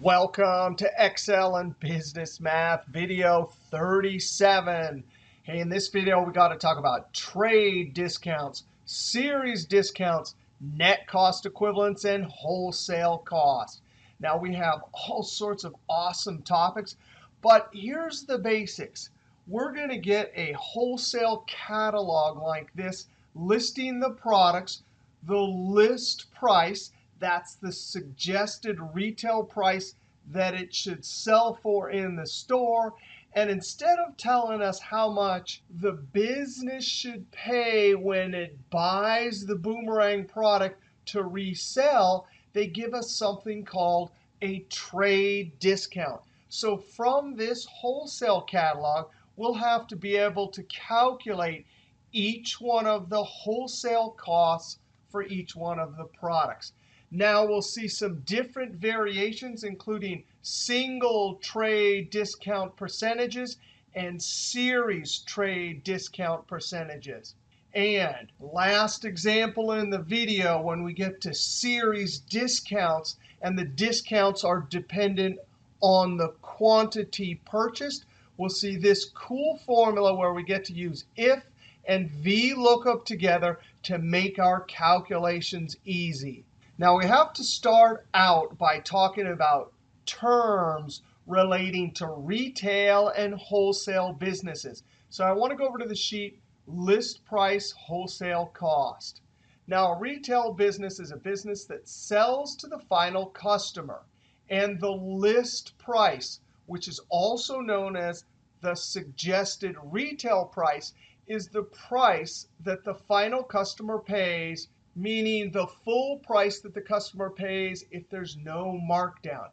Welcome to Excel and Business Math video 37. Hey, in this video, we got to talk about trade discounts, series discounts, net cost equivalents, and wholesale cost. Now, we have all sorts of awesome topics, but here's the basics. We're going to get a wholesale catalog like this, listing the products, the list price, that's the suggested retail price that it should sell for in the store. And instead of telling us how much the business should pay when it buys the boomerang product to resell, they give us something called a trade discount. So from this wholesale catalog, we'll have to be able to calculate each one of the wholesale costs for each one of the products. Now we'll see some different variations, including single trade discount percentages and series trade discount percentages. And last example in the video, when we get to series discounts, and the discounts are dependent on the quantity purchased, we'll see this cool formula where we get to use IF and VLOOKUP together to make our calculations easy. Now, we have to start out by talking about terms relating to retail and wholesale businesses. So I want to go over to the sheet, list price, wholesale cost. Now, a retail business is a business that sells to the final customer. And the list price, which is also known as the suggested retail price, is the price that the final customer pays, meaning the full price that the customer pays if there's no markdown.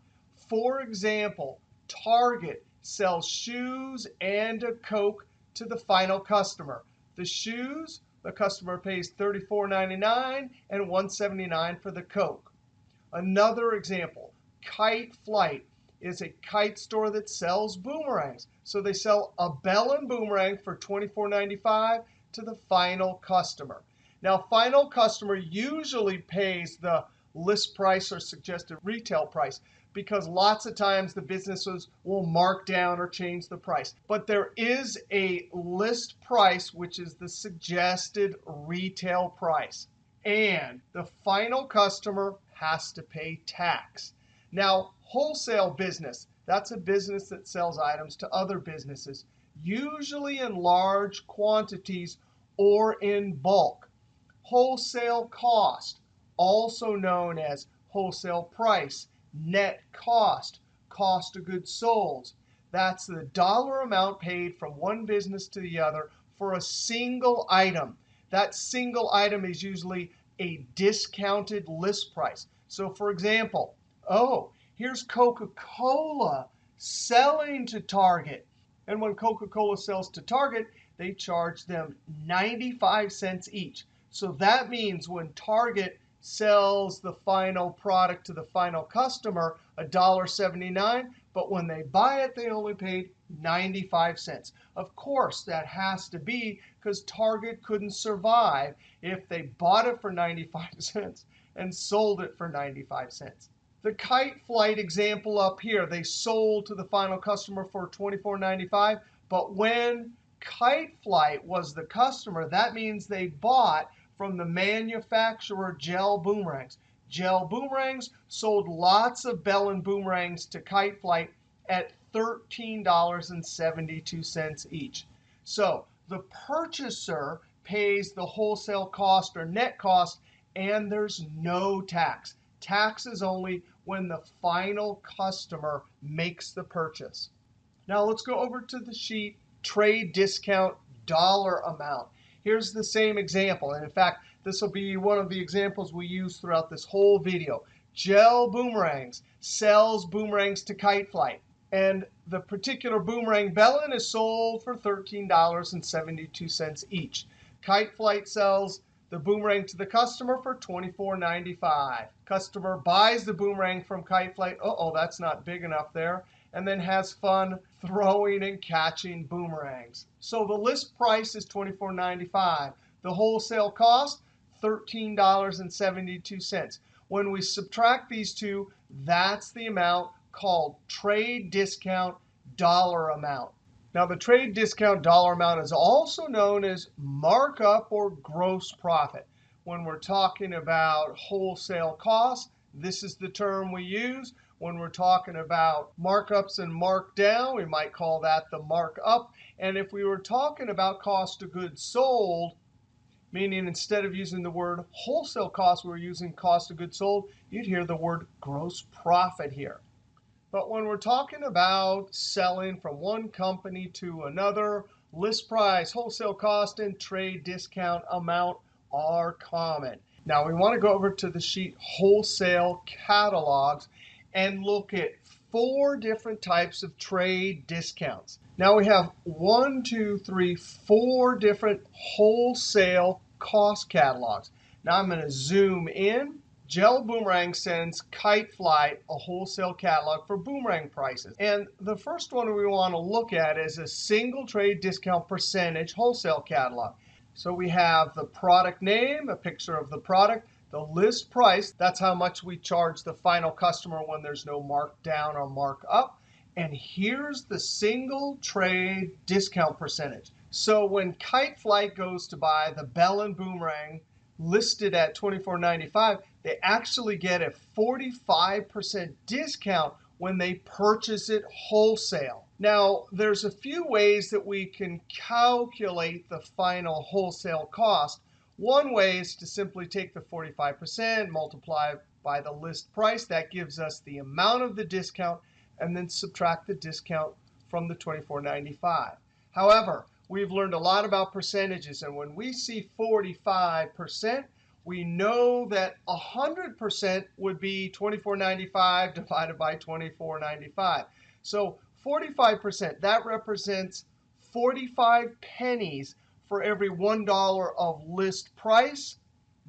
For example, Target sells shoes and a Coke to the final customer. The shoes, the customer pays $34.99 and $179 for the Coke. Another example, Kite Flight is a kite store that sells boomerangs. So they sell a bell and boomerang for $24.95 to the final customer. Now, final customer usually pays the list price or suggested retail price because lots of times the businesses will mark down or change the price. But there is a list price, which is the suggested retail price. And the final customer has to pay tax. Now, wholesale business, that's a business that sells items to other businesses, usually in large quantities or in bulk. Wholesale cost, also known as wholesale price, net cost, cost of goods sold. That's the dollar amount paid from one business to the other for a single item. That single item is usually a discounted list price. So for example, here's Coca-Cola selling to Target. And when Coca-Cola sells to Target, they charge them 95 cents each. So that means when Target sells the final product to the final customer, $1.79, but when they buy it, they only paid 95 cents. Of course, that has to be because Target couldn't survive if they bought it for 95 cents and sold it for 95 cents. The Kite Flight example up here, they sold to the final customer for $24.95, but when Kite Flight was the customer, that means they bought from the manufacturer Gel Boomerangs. Gel Boomerangs sold lots of bell and boomerangs to Kite Flight at $13.72 each. So the purchaser pays the wholesale cost or net cost, and there's no tax. Tax is only when the final customer makes the purchase. Now let's go over to the sheet, trade discount dollar amount. Here's the same example. And in fact, this will be one of the examples we use throughout this whole video. Gel Boomerangs sells boomerangs to Kite Flight. And the particular boomerang bellin is sold for $13.72 each. Kite Flight sells the boomerang to the customer for $24.95. Customer buys the boomerang from Kite Flight. That's not big enough there. And then has fun throwing and catching boomerangs. So the list price is $24.95. The wholesale cost, $13.72. When we subtract these two, that's the amount called trade discount dollar amount. Now, the trade discount dollar amount is also known as markup or gross profit. When we're talking about wholesale costs, this is the term we use. When we're talking about markups and markdown, we might call that the markup. And if we were talking about cost of goods sold, meaning instead of using the word wholesale cost, we were using cost of goods sold, you'd hear the word gross profit here. But when we're talking about selling from one company to another, list price, wholesale cost, and trade discount amount are common. Now, we want to go over to the sheet Wholesale Catalogs and look at 4 different types of trade discounts. Now, we have 1, 2, 3, 4 different wholesale cost catalogs. Now, I'm going to zoom in. Gel Boomerang sends Kite Flight a wholesale catalog for boomerang prices. And the first one we want to look at is a single trade discount percentage wholesale catalog. So we have the product name, a picture of the product, the list price. That's how much we charge the final customer when there's no markdown or markup. And here's the single trade discount percentage. So when Kite Flight goes to buy the Bell & Boomerang listed at $24.95, they actually get a 45% discount when they purchase it wholesale. Now, there's a few ways that we can calculate the final wholesale cost. One way is to simply take the 45%, multiply by the list price. That gives us the amount of the discount, and then subtract the discount from the $24.95. However, we've learned a lot about percentages, and when we see 45%, we know that 100% would be $24.95 divided by $24.95. So 45%, that represents 45 pennies for every $1 of list price.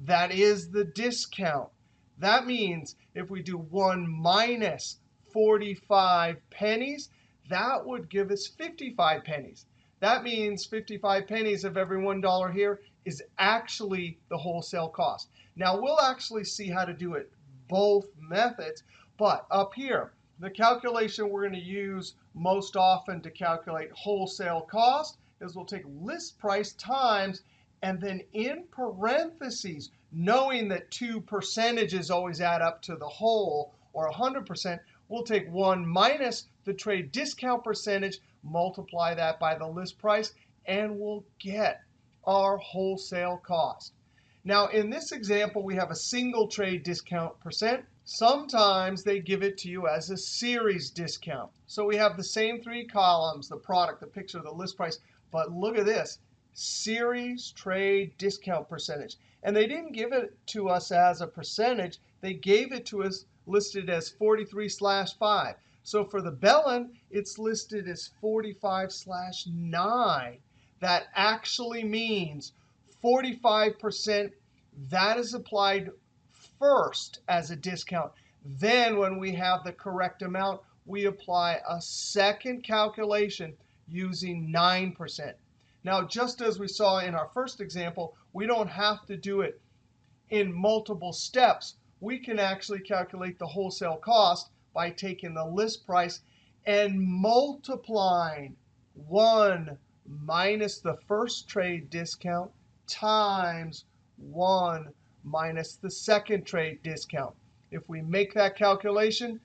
That is the discount. That means if we do 1 minus 45 pennies, that would give us 55 pennies. That means 55 pennies of every $1 here is actually the wholesale cost. Now, we'll actually see how to do it both methods. But up here, the calculation we're going to use most often to calculate wholesale cost is we'll take list price times, and then in parentheses, knowing that 2 percentages always add up to the whole, or 100%, we'll take 1 minus the trade discount percentage, multiply that by the list price, and we'll get our wholesale cost. Now, in this example, we have a single trade discount percent. Sometimes they give it to you as a series discount. So we have the same 3 columns, the product, the picture, the list price. But look at this, series trade discount percentage. And they didn't give it to us as a percentage. They gave it to us listed as 43/5. So for the Bell, it's listed as 45/9. That actually means 45%, that is applied first as a discount. Then when we have the correct amount, we apply a second calculation using 9%. Now, just as we saw in our first example, we don't have to do it in multiple steps. We can actually calculate the wholesale cost by taking the list price and multiplying 1 minus the first trade discount times 1 minus the second trade discount. If we make that calculation,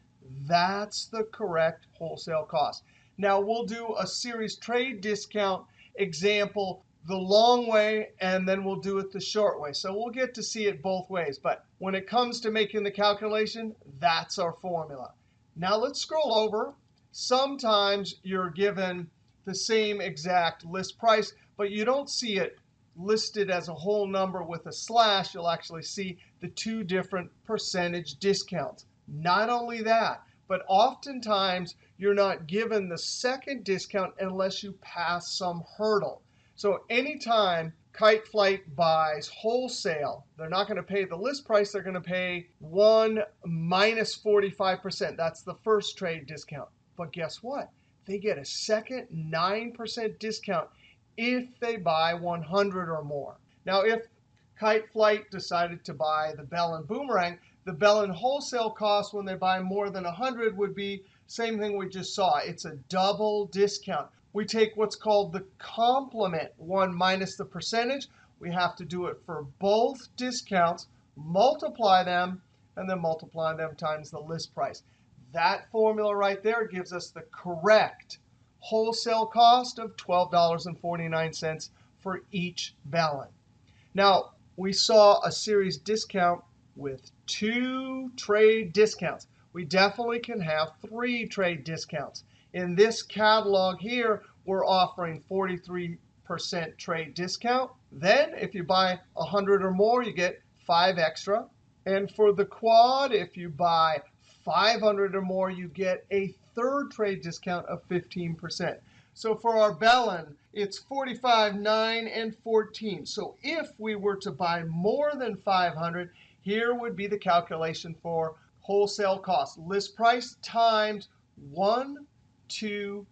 that's the correct wholesale cost. Now, we'll do a series trade discount example the long way, and then we'll do it the short way. So we'll get to see it both ways. But when it comes to making the calculation, that's our formula. Now, let's scroll over. Sometimes you're given the same exact list price, but you don't see it listed as a whole number with a slash. You'll actually see the 2 different percentage discounts. Not only that, but oftentimes you're not given the second discount unless you pass some hurdle. So anytime Kite Flight buys wholesale, they're not going to pay the list price. They're going to pay 1 minus 45%. That's the first trade discount. But guess what? They get a second 9% discount if they buy 100 or more. Now, if Kite Flight decided to buy the Bell & Boomerang, the Bell & wholesale cost when they buy more than 100 would be Same thing we just saw. It's a double discount. We take what's called the complement, 1 minus the percentage. We have to do it for both discounts, multiply them, and then multiply them times the list price. That formula right there gives us the correct wholesale cost of $12.49 for each bellin. Now, we saw a series discount with 2 trade discounts. We definitely can have 3 trade discounts. In this catalog here, we're offering 43% trade discount. Then, if you buy 100 or more, you get 5 extra. And for the quad, if you buy 500 or more, you get a third trade discount of 15%. So for our bellin, it's 45, 9, and 14. So if we were to buy more than 500, here would be the calculation for wholesale cost. List price times 1, 2,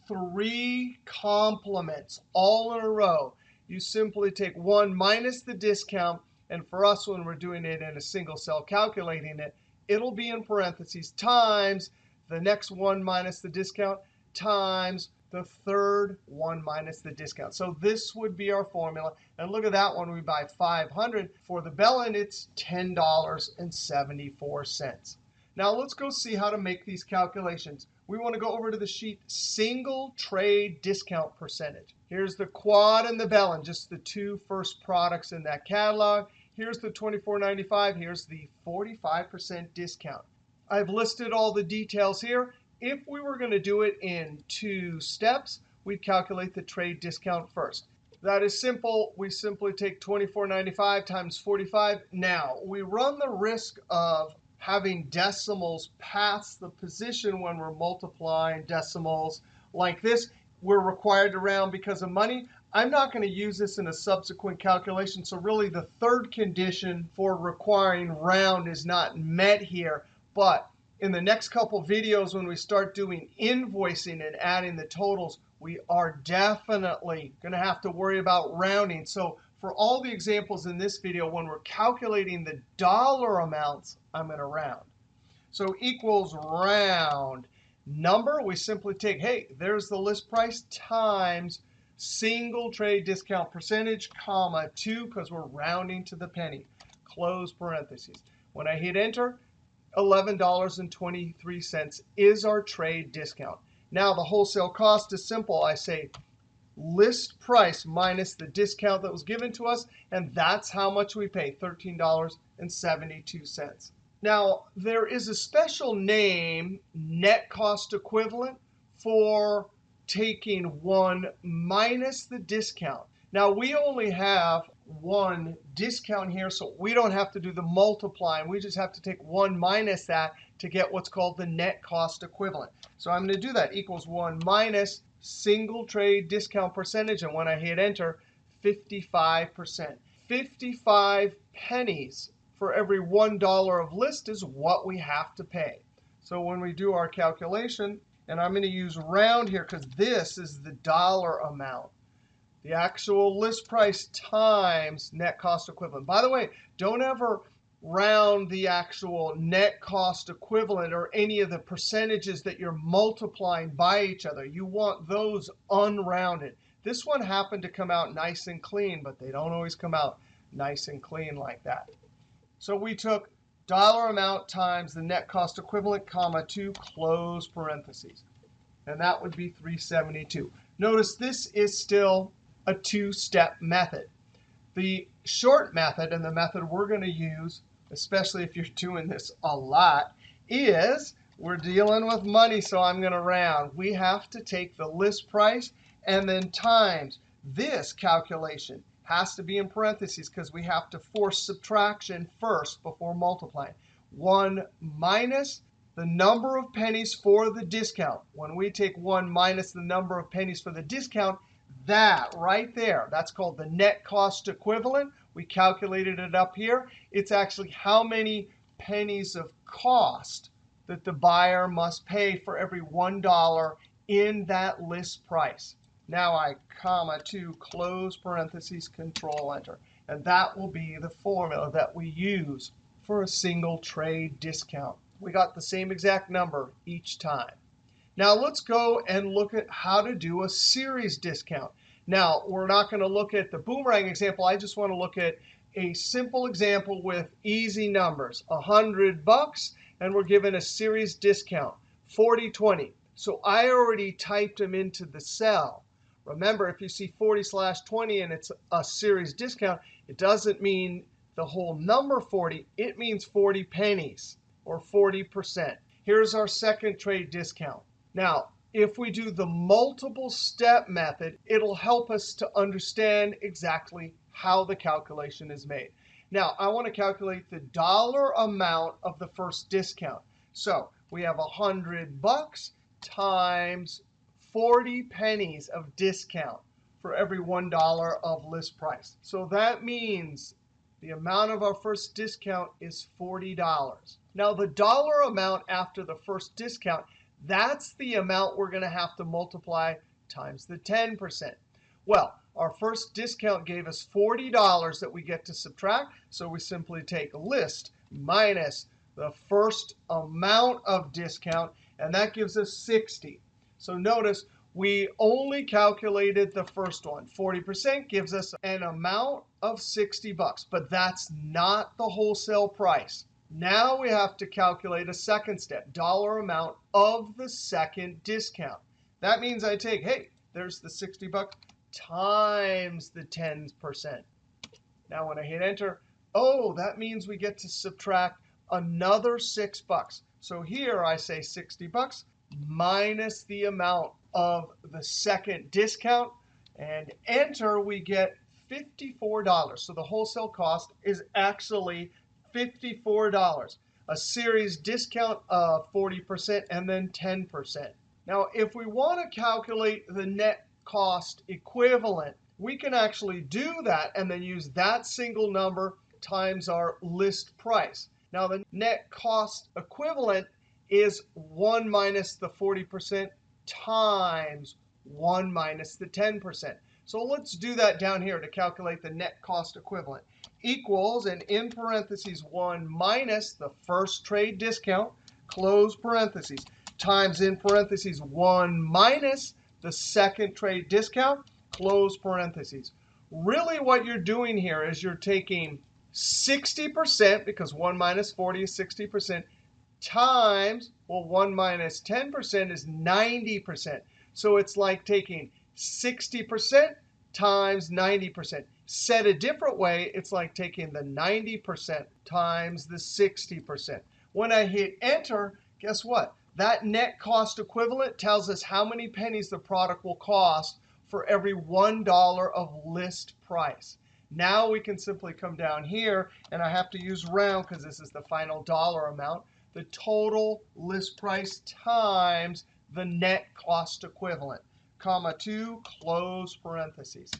3 complements all in a row. You simply take 1 minus the discount. And for us, when we're doing it in a single cell calculating it, it'll be in parentheses times the next 1 minus the discount times the third 1 minus the discount. So this would be our formula. And look at that one. We buy 500. For the bellin, it's $10.74. Now let's go see how to make these calculations. We want to go over to the sheet single trade discount percentage. Here's the quad and the bellin, just the 2 first products in that catalog. Here's the $24.95. Here's the 45% discount. I've listed all the details here. If we were going to do it in 2 steps, we'd calculate the trade discount first. That is simple. We simply take $24.95 times 45. Now, we run the risk of having decimals pass the position when we're multiplying decimals like this. We're required to round because of money. I'm not going to use this in a subsequent calculation. So really, the third condition for requiring round is not met here. But in the next couple videos, when we start doing invoicing and adding the totals, we are definitely going to have to worry about rounding. So for all the examples in this video, when we're calculating the dollar amounts, I'm going to round. So equals round number. We simply take, hey, there's the list price times single trade discount percentage, comma 2, because we're rounding to the penny, close parentheses. When I hit enter, $11.23 is our trade discount. Now the wholesale cost is simple. I say list price minus the discount that was given to us, and that's how much we pay, $13.72. Now, there is a special name, net cost equivalent, for taking 1 minus the discount. Now, we only have 1 discount here, so we don't have to do the multiplying. We just have to take 1 minus that to get what's called the net cost equivalent. So I'm going to do that. Equals 1 minus single trade discount percentage. And when I hit enter, 55%. 55 pennies for every $1 of list is what we have to pay. So when we do our calculation, and I'm going to use round here because this is the dollar amount. The actual list price times net cost equivalent. By the way, don't ever round the actual net cost equivalent or any of the percentages that you're multiplying by each other. You want those unrounded. This one happened to come out nice and clean, but they don't always come out nice and clean like that. So we took dollar amount times the net cost equivalent, comma 2, close parentheses. And that would be 372. Notice this is still a 2-step method. The short method, and the method we're going to use, especially if you're doing this a lot, is we're dealing with money, so I'm going to round. We have to take the list price and then times. This calculation has to be in parentheses because we have to force subtraction first before multiplying. 1 minus the number of pennies for the discount. When we take 1 minus the number of pennies for the discount, that right there, that's called the net cost equivalent. We calculated it up here. It's actually how many pennies of cost that the buyer must pay for every $1 in that list price. Now I comma 2, close parentheses, control enter. And that will be the formula that we use for a single trade discount. We got the same exact number each time. Now let's go and look at how to do a series discount. Now, we're not going to look at the boomerang example. I just want to look at a simple example with easy numbers. $100, and we're given a series discount, 40/20. So I already typed them into the cell. Remember, if you see 40/20 and it's a series discount, it doesn't mean the whole number 40. It means 40 pennies or 40%. Here's our second trade discount. Now, if we do the multiple step method, it'll help us to understand exactly how the calculation is made. Now, I want to calculate the dollar amount of the first discount. So we have $100 times 40 pennies of discount for every $1 of list price. So that means the amount of our first discount is $40. Now, the dollar amount after the first discount, that's the amount we're going to have to multiply times the 10%. Well, our first discount gave us $40 that we get to subtract. So we simply take list minus the first amount of discount, and that gives us 60. So notice we only calculated the first one. 40% gives us an amount of $60, but that's not the wholesale price. Now we have to calculate a second step, dollar amount of the second discount. That means I take, hey, there's the $60 times the 10%. Now when I hit enter, oh, that means we get to subtract another $6. So here I say $60 minus the amount of the second discount, and enter, we get $54. So the wholesale cost is actually $54. A series discount of 40% and then 10%. Now, if we want to calculate the net cost equivalent, we can actually do that and then use that single number times our list price. Now, the net cost equivalent is 1 minus the 40% times 1 minus the 10%. So let's do that down here to calculate the net cost equivalent. Equals, and in parentheses, 1 minus the first trade discount, close parentheses, times in parentheses 1 minus the second trade discount, close parentheses. Really what you're doing here is you're taking 60%, because 1 minus 40 is 60%, times, well, 1 minus 10% is 90%. So it's like taking 60% times 90%. Said a different way, it's like taking the 90% times the 60%. When I hit enter, guess what? That net cost equivalent tells us how many pennies the product will cost for every $1 of list price. Now we can simply come down here, and I have to use round because this is the final dollar amount. The total list price times the net cost equivalent, comma 2, close parentheses,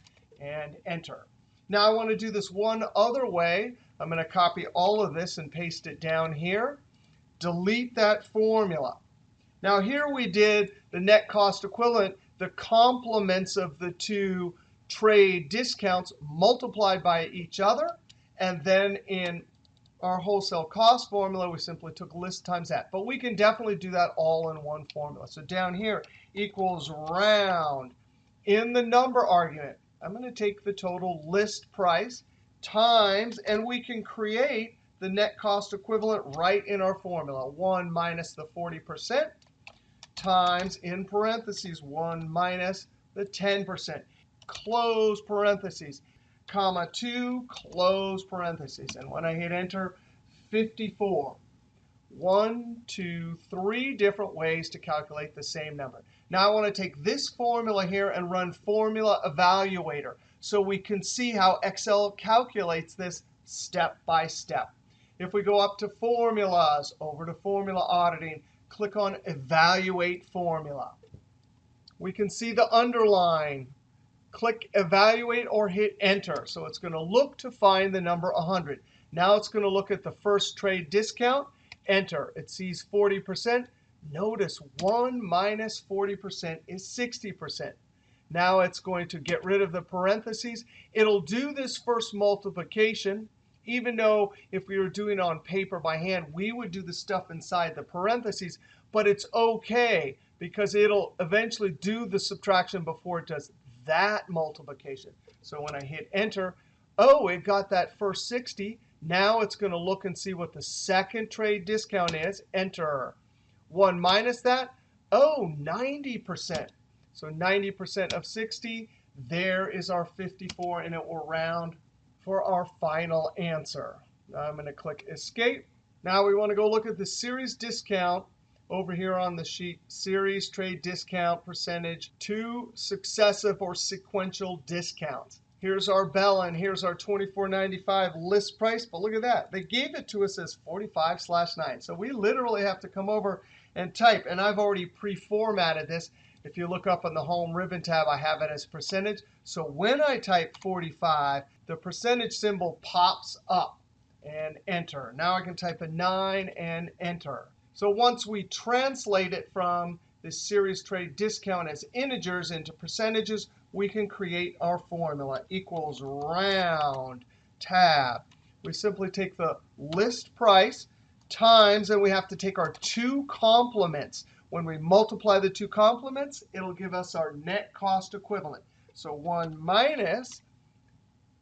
and enter. Now I want to do this one other way. I'm going to copy all of this and paste it down here. Delete that formula. Now here we did the net cost equivalent, the complements of the two trade discounts multiplied by each other, and then in our wholesale cost formula, we simply took list times that. But we can definitely do that all in one formula. So down here equals round. In the number argument, I'm going to take the total list price times, and we can create the net cost equivalent right in our formula. 1 minus the 40% times, in parentheses, 1 minus the 10%. Close parentheses, comma 2, close parentheses. And when I hit enter, 54. 1, 2, 3 different ways to calculate the same number. Now I want to take this formula here and run Formula Evaluator so we can see how Excel calculates this step by step. If we go up to Formulas, over to Formula Auditing, click on Evaluate Formula. We can see the underline. Click Evaluate or hit Enter. So it's going to look to find the number 100. Now it's going to look at the first trade discount. Enter. It sees 40%. Notice 1 minus 40% is 60%. Now it's going to get rid of the parentheses. It'll do this first multiplication, even though if we were doing it on paper by hand, we would do the stuff inside the parentheses. But it's OK because it'll eventually do the subtraction before it does that multiplication. So when I hit enter, oh, it got that first 60. Now it's going to look and see what the second trade discount is. Enter. 1 minus that, oh, 90%. So 90% of 60, there is our 54, and it will round for our final answer. Now I'm going to click Escape. Now we want to go look at the series discount over here on the sheet, series trade discount percentage to successive or sequential discounts. Here's our Busn. Here's our $24.95 list price. But look at that. They gave it to us as 45/9. So we literally have to come over and type. And I've already pre-formatted this. If you look up on the Home ribbon tab, I have it as percentage. So when I type 45, the percentage symbol pops up and enter. Now I can type a 9 and enter. So once we translate it from this series trade discount as integers into percentages, we can create our formula equals round tab. We simply take the list price times, and we have to take our two complements. When we multiply the two complements, it'll give us our net cost equivalent. So 1 minus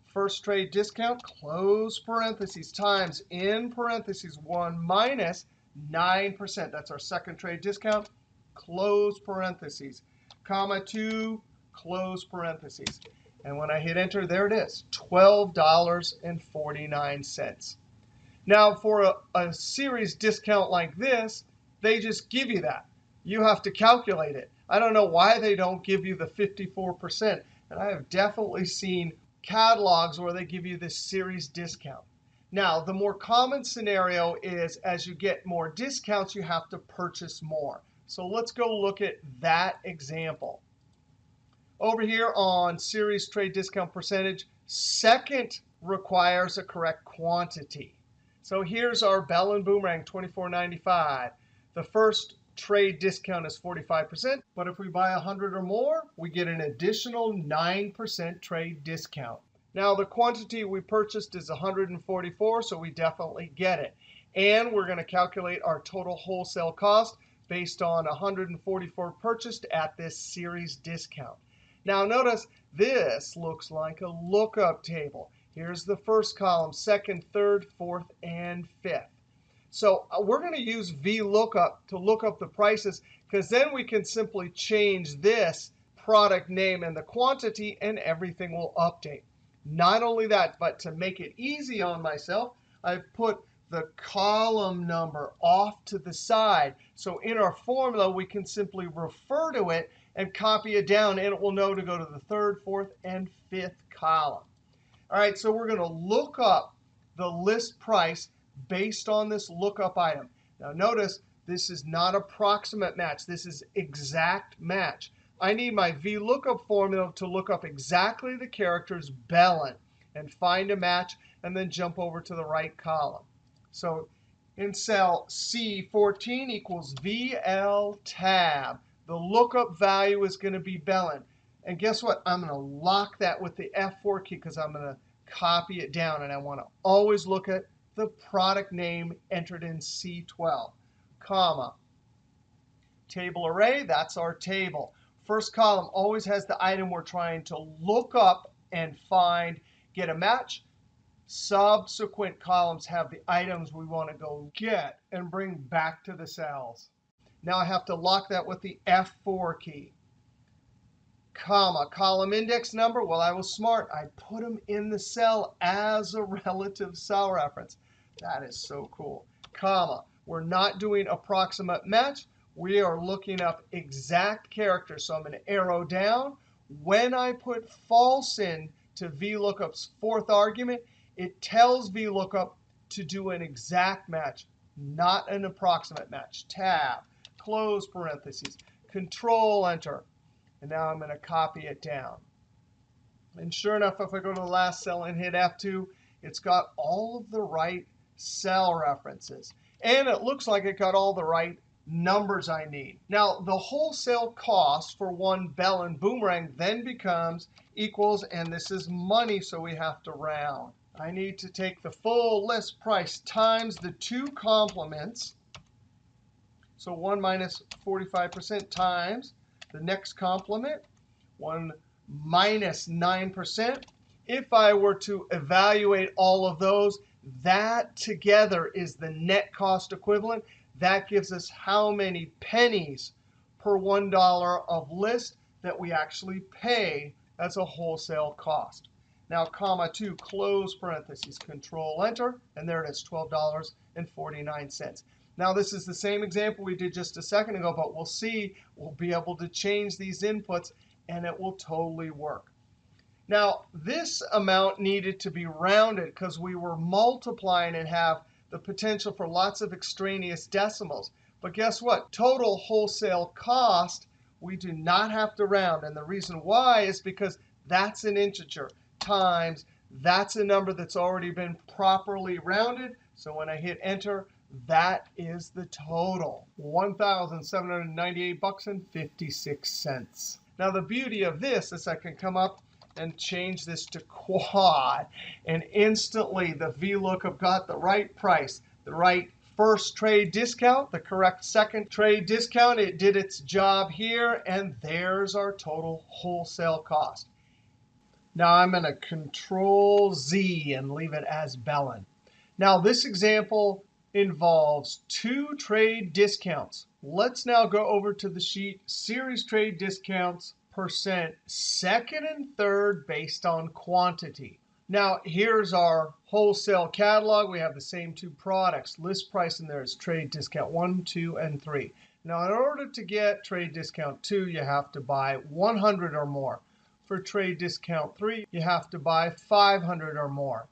first trade discount, close parentheses, times in parentheses 1 minus 9%. That's our second trade discount, close parentheses, comma 2, close parentheses. And when I hit enter, there it is, $12.49. Now, for a series discount like this, they just give you that. You have to calculate it. I don't know why they don't give you the 54%. And I have definitely seen catalogs where they give you this series discount. Now, the more common scenario is as you get more discounts, you have to purchase more. So let's go look at that example. Over here on series trade discount percentage, second requires a correct quantity. So here's our Busn Boomerang, $24.95. The first trade discount is 45%. But if we buy 100 or more, we get an additional 9% trade discount. Now, the quantity we purchased is 144, so we definitely get it. And we're going to calculate our total wholesale cost based on 144 purchased at this series discount. Now, notice this looks like a lookup table. Here's the first column, second, third, fourth, and fifth. So we're going to use VLOOKUP to look up the prices, because then we can simply change this product name and the quantity, and everything will update. Not only that, but to make it easy on myself, I've put the column number off to the side. So in our formula, we can simply refer to it and copy it down, and it will know to go to the third, fourth, and fifth column. All right, so we're going to look up the list price based on this lookup item. Now notice this is not approximate match. This is exact match. I need my VLOOKUP formula to look up exactly the characters Busn and find a match, and then jump over to the right column. So in cell C14 equals VL tab. The lookup value is going to be Busn. And guess what? I'm going to lock that with the F4 key because I'm going to copy it down. And I want to always look at the product name entered in C12, comma. Table array, that's our table. First column always has the item we're trying to look up and find, get a match. Subsequent columns have the items we want to go get and bring back to the cells. Now I have to lock that with the F4 key. Comma, column index number. Well, I was smart. I put them in the cell as a relative cell reference. That is so cool. Comma, we're not doing approximate match. We are looking up exact characters. So I'm going to arrow down. When I put false in to VLOOKUP's fourth argument, it tells VLOOKUP to do an exact match, not an approximate match. Tab, close parentheses, Control Enter. And now I'm going to copy it down. And sure enough, if I go to the last cell and hit F2, it's got all of the right cell references. And it looks like it got all the right numbers I need. Now, the wholesale cost for one Busn Boomerang then becomes equals, and this is money, so we have to round. I need to take the full list price times the two complements. So 1 minus 45% times the next complement, 1 minus 9%. If I were to evaluate all of those, that together is the net cost equivalent. That gives us how many pennies per $1 of list that we actually pay as a wholesale cost. Now, comma 2, close parentheses, Control Enter, and there it is, $12.49. Now, this is the same example we did just a second ago, but we'll see we'll be able to change these inputs, and it will totally work. Now, this amount needed to be rounded because we were multiplying and have the potential for lots of extraneous decimals. But guess what? Total wholesale cost, we do not have to round. And the reason why is because that's an integer times that's a number that's already been properly rounded. So when I hit Enter, that is the total, $1,798.56. Now, the beauty of this is I can come up and change this to quad. And instantly, the VLOOKUP got the right price, the right first trade discount, the correct second trade discount. It did its job here, and there's our total wholesale cost. Now, I'm going to Control Z and leave it as Busn. Now, this example involves 2 trade discounts. Let's now go over to the sheet, Series Trade Discounts, percent second and third based on quantity. Now, here's our wholesale catalog. We have the same 2 products. List price, and there's trade discount 1, 2, and 3. Now, in order to get trade discount 2, you have to buy 100 or more. For trade discount 3, you have to buy 500 or more.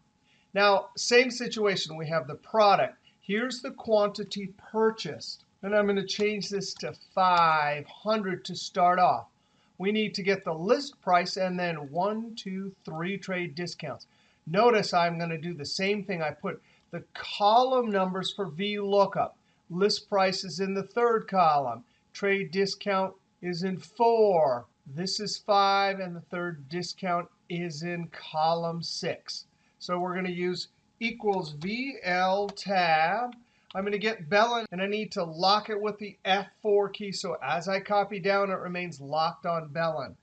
Now, same situation. We have the product. Here's the quantity purchased. And I'm going to change this to 500 to start off. We need to get the list price and then 1, 2, 3 trade discounts. Notice I'm going to do the same thing. I put the column numbers for VLOOKUP. List price is in the 3rd column. Trade discount is in 4. This is 5, and the 3rd discount is in column 6. So we're going to use equals VL tab. I'm going to get Busn, and I need to lock it with the F4 key. So as I copy down, it remains locked on Busn.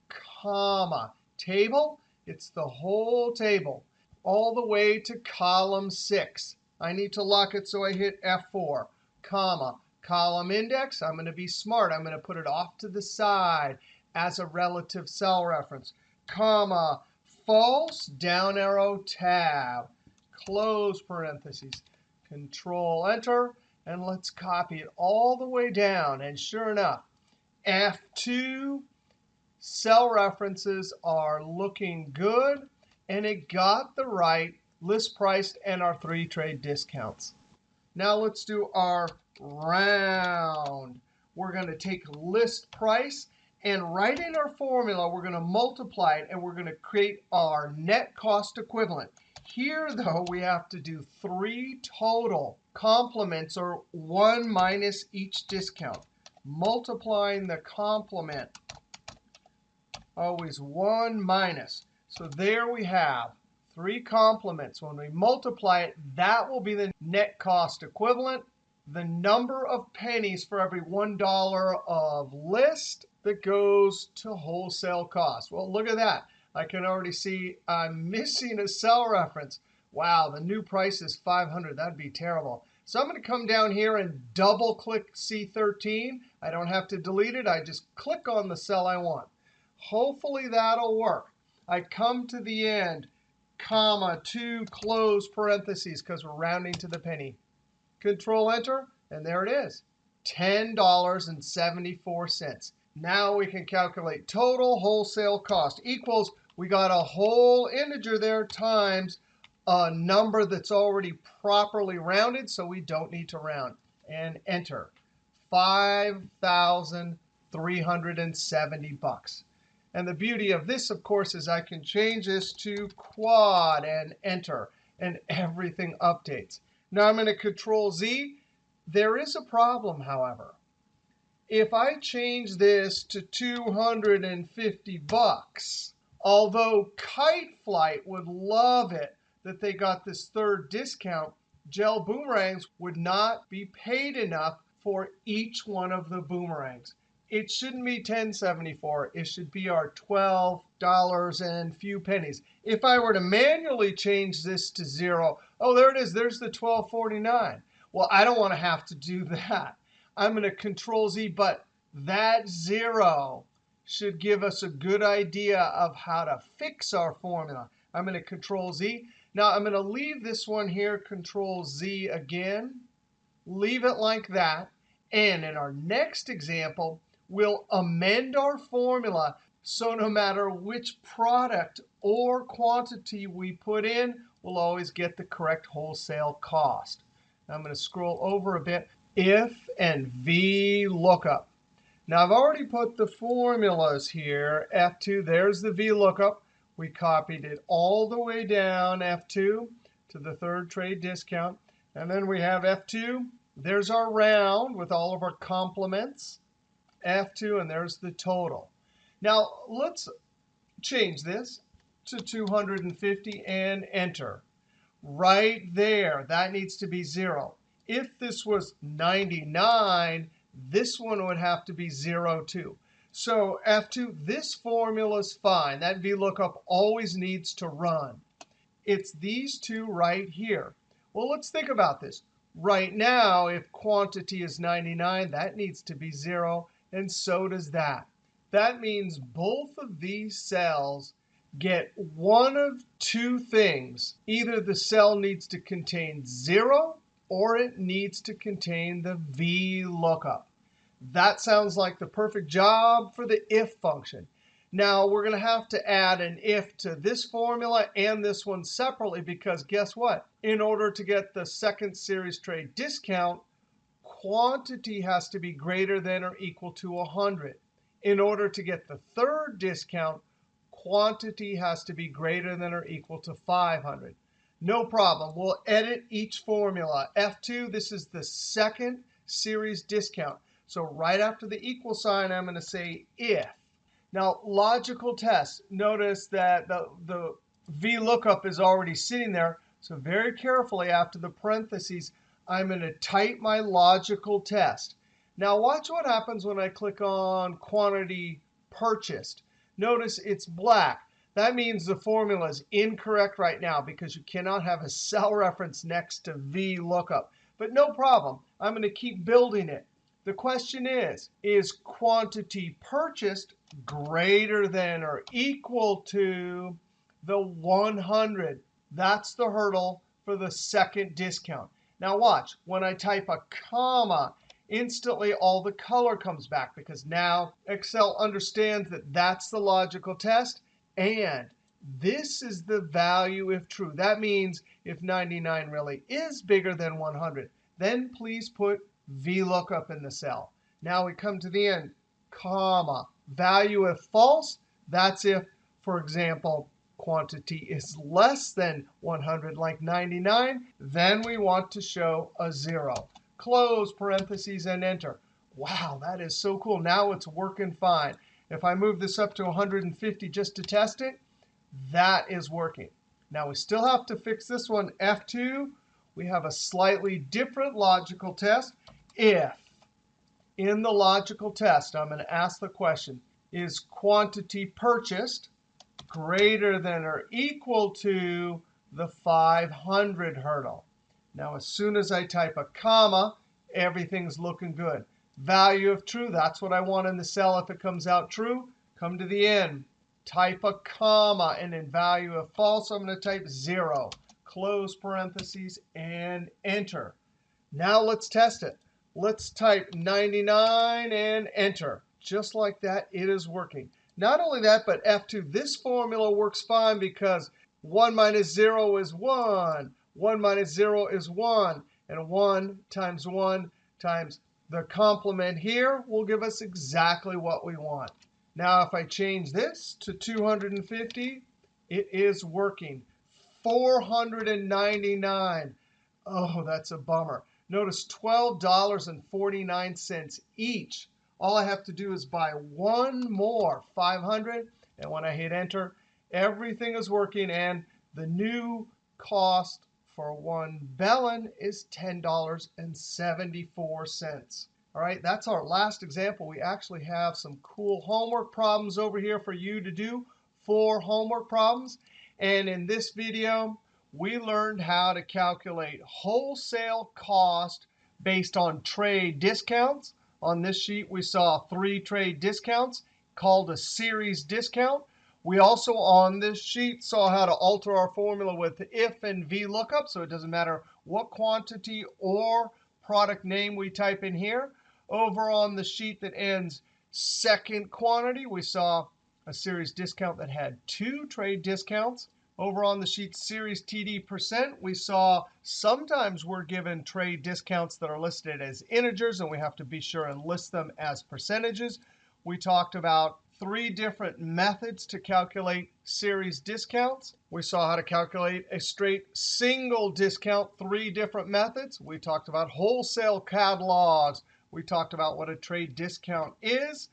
Comma. Table, it's the whole table, all the way to column 6. I need to lock it, so I hit F4. Comma. Column index, I'm going to be smart. I'm going to put it off to the side as a relative cell reference. Comma. False, down arrow, tab. Close parentheses. Control Enter, and let's copy it all the way down. And sure enough, F2 cell references are looking good, and it got the right list price and our 3 trade discounts. Now let's do our round. We're going to take list price, and right in our formula, we're going to multiply it, and we're going to create our net cost equivalent. Here, though, we have to do 3 total complements, or 1 minus each discount. Multiplying the complement, always 1 minus. So there we have 3 complements. When we multiply it, that will be the net cost equivalent, the number of pennies for every $1 of list that goes to wholesale cost. Well, look at that. I can already see I'm missing a cell reference. Wow, the new price is 500. That'd be terrible. So I'm going to come down here and double-click C13. I don't have to delete it. I just click on the cell I want. Hopefully that'll work. I come to the end, comma, 2, close parentheses, because we're rounding to the penny. Control Enter, and there it is, $10.74. Now we can calculate total wholesale cost equals, we got a whole integer there times a number that's already properly rounded, so we don't need to round. And Enter, $5,370. And the beauty of this, of course, is I can change this to quad and Enter, and everything updates. Now I'm going to Control Z. There is a problem, however. If I change this to $250, although Kite Flight would love it that they got this 3rd discount, Gel Boomerangs would not be paid enough for each one of the boomerangs. It shouldn't be 10.74. It should be our $12 and few pennies. If I were to manually change this to 0, oh, there it is. There's the $12.49. Well, I don't want to have to do that. I'm going to Control Z, but that 0 should give us a good idea of how to fix our formula. I'm going to Control Z. Now, I'm going to leave this one here, Control Z again. Leave it like that. And in our next example, we'll amend our formula so no matter which product or quantity we put in, we'll always get the correct wholesale cost. Now, I'm going to scroll over a bit. If and VLOOKUP. Now, I've already put the formulas here. F2, there's the VLOOKUP. We copied it all the way down, F2, to the third trade discount. And then we have F2. There's our round with all of our complements. F2, and there's the total. Now, let's change this to 250 and enter. Right there, that needs to be 0. If this was 99, this one would have to be 0 too. So F2, this formula is fine. That VLOOKUP always needs to run. It's these two right here. Well, let's think about this. Right now, if quantity is 99, that needs to be 0, and so does that. That means both of these cells get one of two things. Either the cell needs to contain 0, or it needs to contain the VLOOKUP. That sounds like the perfect job for the if function. Now, we're going to have to add an if to this formula and this one separately because guess what? In order to get the second series trade discount, quantity has to be greater than or equal to 100. In order to get the third discount, quantity has to be greater than or equal to 500. No problem. We'll edit each formula. F2, this is the second series discount. So right after the equal sign, I'm going to say if. Now, logical test. Notice that the VLOOKUP is already sitting there. So very carefully after the parentheses, I'm going to type my logical test. Now, watch what happens when I click on quantity purchased. Notice it's black. That means the formula is incorrect right now because you cannot have a cell reference next to VLOOKUP. But no problem. I'm going to keep building it. The question is quantity purchased greater than or equal to the 100? That's the hurdle for the second discount. Now watch. When I type a comma, instantly all the color comes back because now Excel understands that that's the logical test. And this is the value if true. That means if 99 really is bigger than 100, then please put VLOOKUP in the cell. Now we come to the end, comma. Value if false, that's if, for example, quantity is less than 100, like 99. Then we want to show a 0. Close parentheses and enter. Wow, that is so cool. Now it's working fine. If I move this up to 150 just to test it, that is working. Now we still have to fix this one, F2. We have a slightly different logical test. If in the logical test, I'm going to ask the question, is quantity purchased greater than or equal to the 500 hurdle? Now, as soon as I type a comma, everything's looking good. Value of true, that's what I want in the cell. If it comes out true, come to the end. Type a comma, and in value of false, I'm going to type 0. Close parentheses and enter. Now let's test it. Let's type 99 and enter. Just like that, it is working. Not only that, but F2, this formula works fine because 1 minus 0 is 1. 1 minus 0 is 1. And 1 times the complement here will give us exactly what we want. Now, if I change this to 250, it is working. 499. Oh, that's a bummer. Notice $12.49 each. All I have to do is buy one more 500. And when I hit enter, everything is working. And the new cost for one Busn is $10.74. All right, that's our last example. We actually have some cool homework problems over here for you to do, 4 homework problems. And in this video, we learned how to calculate wholesale cost based on trade discounts. On this sheet, we saw 3 trade discounts called a series discount. We also, on this sheet, saw how to alter our formula with if and VLOOKUP, so it doesn't matter what quantity or product name we type in here. Over on the sheet that ends second quantity, we saw a series discount that had 2 trade discounts. Over on the sheet series TD percent, we saw sometimes we're given trade discounts that are listed as integers, and we have to be sure and list them as percentages. We talked about 3 different methods to calculate series discounts. We saw how to calculate a straight single discount, 3 different methods. We talked about wholesale catalogs. We talked about what a trade discount is.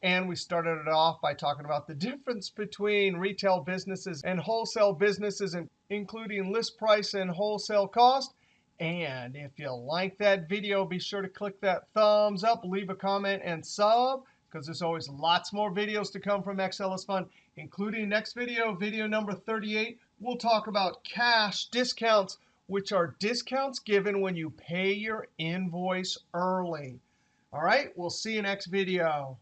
And we started it off by talking about the difference between retail businesses and wholesale businesses, including list price and wholesale cost. And if you like that video, be sure to click that thumbs up, leave a comment, and sub, because there's always lots more videos to come from excelisfun, including next video, video number 38. We'll talk about cash discounts, which are discounts given when you pay your invoice early. All right, we'll see you next video.